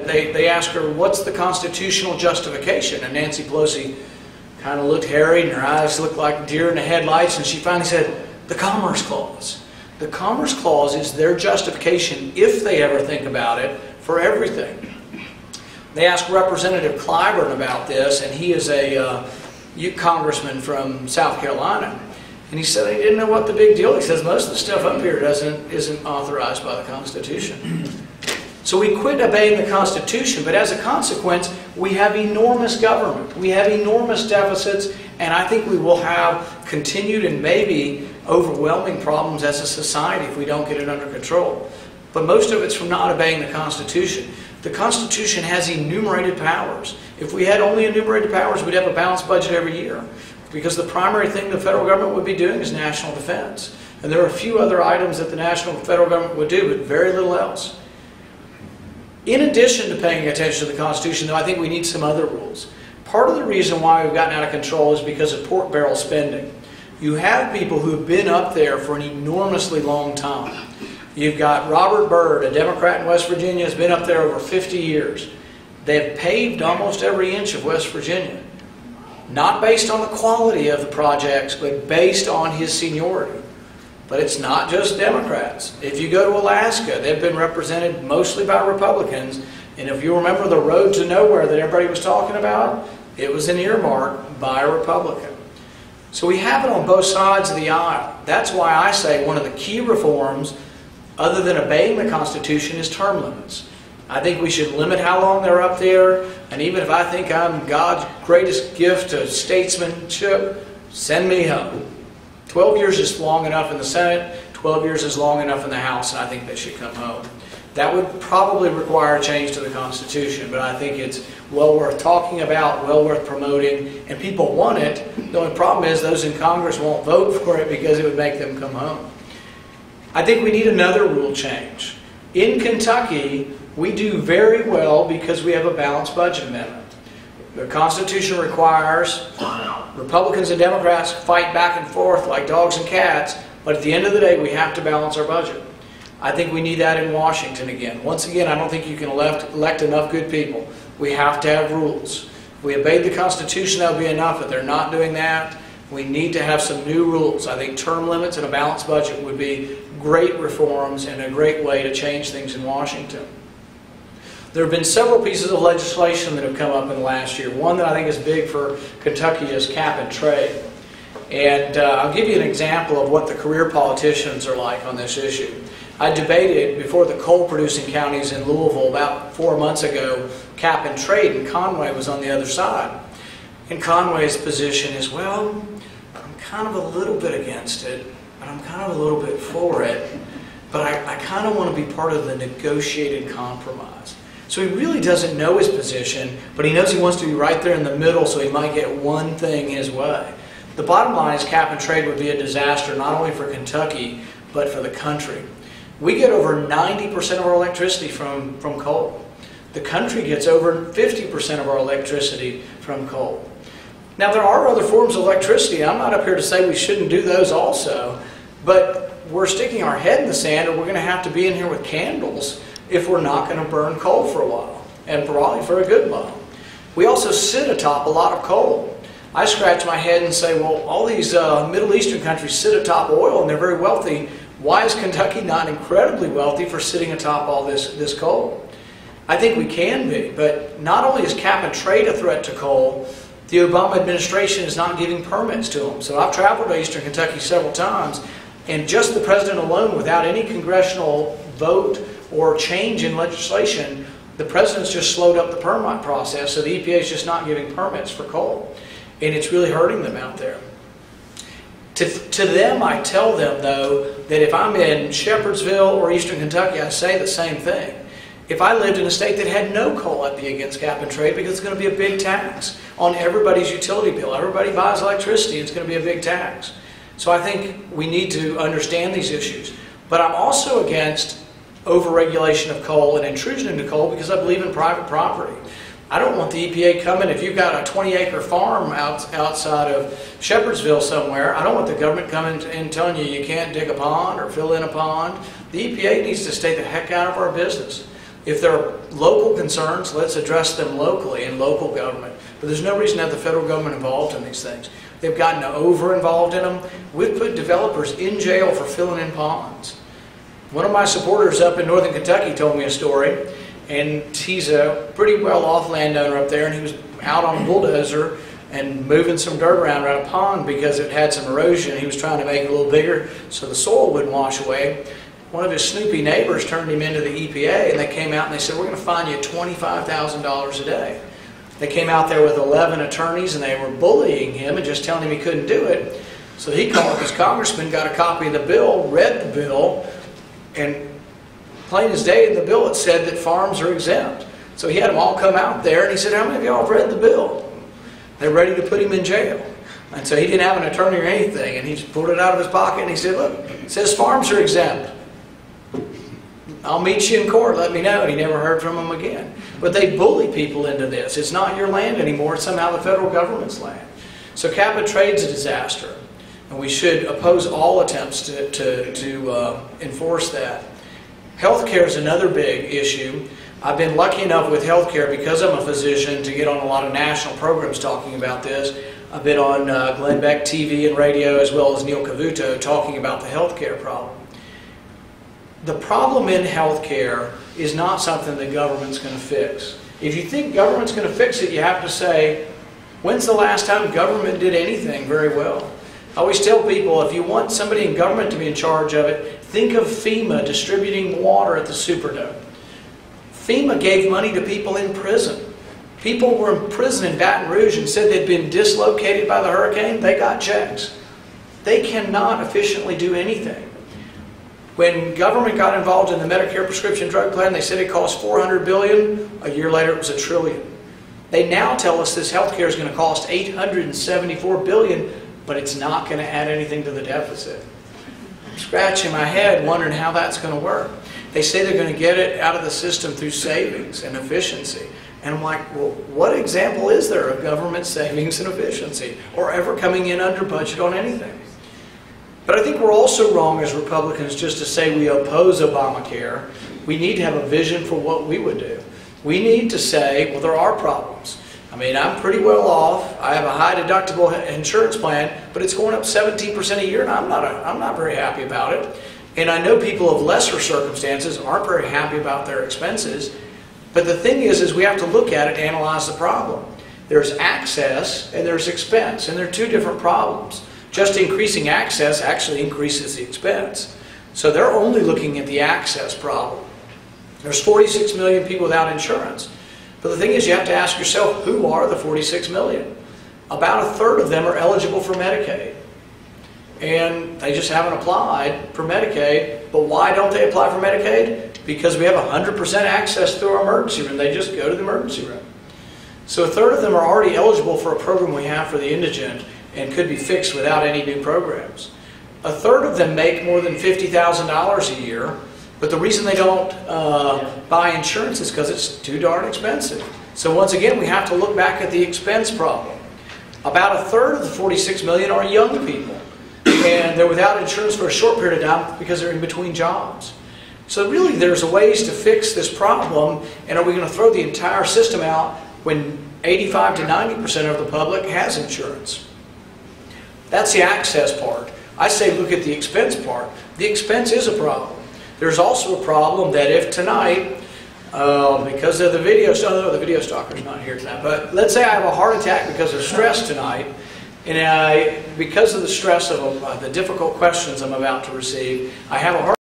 they asked her, what's the constitutional justification? And Nancy Pelosi kind of looked harried and her eyes looked like deer in the headlights, and she finally said, the Commerce Clause. The Commerce Clause is their justification, if they ever think about it, for everything. They asked Representative Clyburn about this, and he is a congressman from South Carolina. And he said he didn't know what the big deal. He says most of the stuff up here isn't authorized by the Constitution. So we quit obeying the Constitution, but as a consequence, we have enormous government. We have enormous deficits, and I think we will have continued and maybe overwhelming problems as a society if we don't get it under control. But most of it's from not obeying the Constitution. The Constitution has enumerated powers. If we had only enumerated powers, we'd have a balanced budget every year, because the primary thing the federal government would be doing is national defense. And there are a few other items that the federal government would do, but very little else. In addition to paying attention to the Constitution, though, I think we need some other rules. Part of the reason why we've gotten out of control is because of pork barrel spending. You have people who have been up there for an enormously long time. You've got Robert Byrd, a Democrat in West Virginia, has been up there over 50 years. They've paved almost every inch of West Virginia. Not based on the quality of the projects, but based on his seniority. But it's not just Democrats. If you go to Alaska, they've been represented mostly by Republicans. And if you remember the road to nowhere that everybody was talking about, it was an earmark by a Republican. So we have it on both sides of the aisle. That's why I say one of the key reforms, other than obeying the Constitution, is term limits. I think we should limit how long they're up there, and even if I think I'm God's greatest gift to statesmanship, send me home. 12 years is long enough in the Senate, 12 years is long enough in the House, and I think they should come home. That would probably require a change to the Constitution, but I think it's well worth talking about, well worth promoting, and people want it. The only problem is those in Congress won't vote for it because it would make them come home. I think we need another rule change. In Kentucky, we do very well because we have a balanced budget amendment. The Constitution requires Republicans and Democrats fight back and forth like dogs and cats, but at the end of the day, we have to balance our budget. I think we need that in Washington again. Once again, I don't think you can elect enough good people. We have to have rules. If we obeyed the Constitution, that would be enough, but they're not doing that. We need to have some new rules. I think term limits and a balanced budget would be great reforms and a great way to change things in Washington. There have been several pieces of legislation that have come up in the last year. One that I think is big for Kentucky is cap and trade. And I'll give you an example of what the career politicians are like on this issue. I debated before the coal-producing counties in Louisville about 4 months ago cap and trade, and Conway was on the other side. And Conway's position is, well, I'm kind of a little bit against it, but I'm kind of a little bit for it, but I kind of want to be part of the negotiated compromise. So he really doesn't know his position, but he knows he wants to be right there in the middle so he might get one thing his way. The bottom line is cap and trade would be a disaster not only for Kentucky, but for the country. We get over 90% of our electricity from coal. The country gets over 50% of our electricity from coal. Now there are other forms of electricity. I'm not up here to say we shouldn't do those also, but we're sticking our head in the sand, or we're going to have to be in here with candles if we're not going to burn coal for a while, and probably for a good while. We also sit atop a lot of coal. I scratch my head and say, well, all these Middle Eastern countries sit atop oil and they're very wealthy. Why is Kentucky not incredibly wealthy for sitting atop all this coal? I think we can be, but not only is cap and trade a threat to coal, the Obama administration is not giving permits to them. So I've traveled to Eastern Kentucky several times, and just the president alone, without any congressional vote or change in legislation, the president's just slowed up the permit process, so the EPA is just not giving permits for coal. And it's really hurting them out there. To them, I tell them, though, that if I'm in Shepherdsville or Eastern Kentucky, I say the same thing. If I lived in a state that had no coal, I'd be against cap and trade because it's going to be a big tax on everybody's utility bill. Everybody buys electricity, it's going to be a big tax. So I think we need to understand these issues. But I'm also against overregulation of coal and intrusion into coal because I believe in private property. I don't want the EPA coming, if you've got a 20-acre farm outside of Shepherdsville somewhere, I don't want the government coming and telling you you can't dig a pond or fill in a pond. The EPA needs to stay the heck out of our business. If there are local concerns, let's address them locally in local government. But there's no reason to have the federal government involved in these things. They've gotten over-involved in them. We've put developers in jail for filling in ponds. One of my supporters up in northern Kentucky told me a story, and he's a pretty well-off landowner up there, and he was out on a bulldozer and moving some dirt around a pond because it had some erosion. He was trying to make it a little bigger so the soil wouldn't wash away. One of his snoopy neighbors turned him into the EPA, and they came out and they said, we're going to fine you $25,000 a day. They came out there with 11 attorneys, and they were bullying him and just telling him he couldn't do it. So he called his congressman, got a copy of the bill, read the bill, and plain as day in the bill it said that farms are exempt. So he had them all come out there, and he said, how many of y'all have read the bill? They're ready to put him in jail. And so he didn't have an attorney or anything, and he just pulled it out of his pocket, and he said, look, it says farms are exempt. I'll meet you in court, let me know. And he never heard from him again. But they bully people into this. It's not your land anymore, it's somehow the federal government's land. So cap and trade's a disaster. And we should oppose all attempts to enforce that. Healthcare is another big issue. I've been lucky enough with healthcare, because I'm a physician, to get on a lot of national programs talking about this. I've been on Glenn Beck TV and radio, as well as Neil Cavuto, talking about the healthcare problem. The problem in healthcare is not something that government's going to fix. If you think government's going to fix it, you have to say, when's the last time government did anything very well? I always tell people, if you want somebody in government to be in charge of it, think of FEMA distributing water at the Superdome. FEMA gave money to people in prison. People were in prison in Baton Rouge and said they'd been dislocated by the hurricane. They got checks. They cannot efficiently do anything. When government got involved in the Medicare prescription drug plan, they said it cost $400 billion. A year later, it was $1 trillion. They now tell us this health care is going to cost $874 billion, but it's not going to add anything to the deficit. I'm scratching my head wondering how that's going to work. They say they're going to get it out of the system through savings and efficiency. And I'm like, well, what example is there of government savings and efficiency, or ever coming in under budget on anything? But I think we're also wrong as Republicans just to say we oppose Obamacare. We need to have a vision for what we would do. We need to say, well, there are problems. I mean, I'm pretty well off. I have a high deductible insurance plan, but it's going up 17% a year, and I'm not very happy about it. And I know people of lesser circumstances aren't very happy about their expenses. But the thing is we have to look at it and analyze the problem. There's access and there's expense, and they're two different problems. Just increasing access actually increases the expense. So they're only looking at the access problem. There's 46 million people without insurance. But the thing is, you have to ask yourself, who are the 46 million? About a third of them are eligible for Medicaid. And they just haven't applied for Medicaid. But why don't they apply for Medicaid? Because we have 100% access through our emergency room. They just go to the emergency room. So a third of them are already eligible for a program we have for the indigent and could be fixed without any new programs. A third of them make more than $50,000 a year, but the reason they don't buy insurance is because it's too darn expensive. So once again, we have to look back at the expense problem. About a third of the 46 million are young people, and they're without insurance for a short period of time because they're in between jobs. So really there's ways to fix this problem, and are we going to throw the entire system out when 85 to 90% of the public has insurance? That's the access part. I say look at the expense part. The expense is a problem. There's also a problem that if tonight, because of the video stalker's not here tonight, but let's say I have a heart attack because of stress tonight, and because of the stress of the difficult questions I'm about to receive, I have a heart